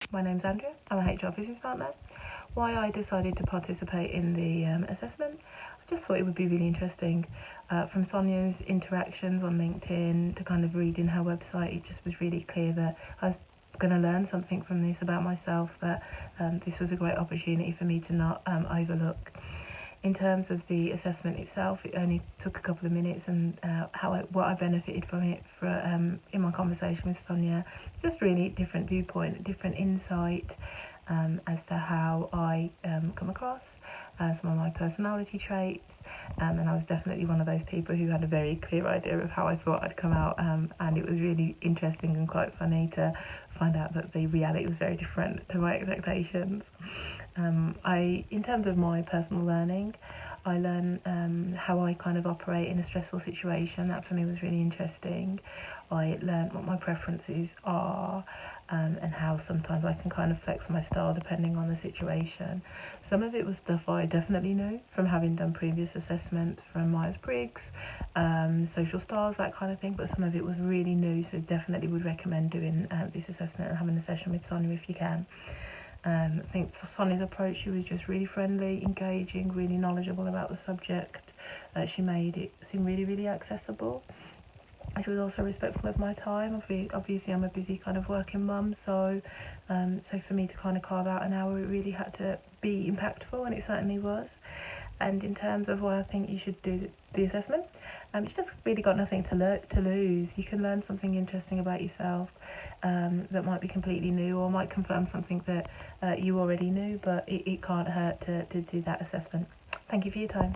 My name's Andrea, I'm a HR business partner. Why I decided to participate in the assessment, I just thought it would be really interesting. From Sonia's interactions on LinkedIn to kind of reading her website, it just was really clear that I was going to learn something from this about myself, that this was a great opportunity for me to not overlook. In terms of the assessment itself, it only took a couple of minutes, and what I benefited from it in my conversation with Sonia, just really different viewpoint, different insight as to how I come across, some of my personality traits, and I was definitely one of those people who had a very clear idea of how I thought I'd come out, and it was really interesting and quite funny to find out that the reality was very different to my expectations. In terms of my personal learning, I learned how I kind of operate in a stressful situation. That for me was really interesting. I learned what my preferences are, and how sometimes I can kind of flex my style depending on the situation. Some of it was stuff I definitely knew from having done previous assessments from Myers-Briggs, social styles, that kind of thing, but some of it was really new, so definitely would recommend doing this assessment and having a session with Sonia if you can. I think Sonia's approach, she was just really friendly, engaging, really knowledgeable about the subject. She made it seem really, really accessible. She was also respectful of my time. Obviously, I'm a busy kind of working mum, so for me to kind of carve out an hour, it really had to be impactful, and it certainly was. And in terms of why I think you should do the assessment, you just really got nothing to lose. You can learn something interesting about yourself that might be completely new, or might confirm something that you already knew, but it can't hurt to do that assessment. Thank you for your time.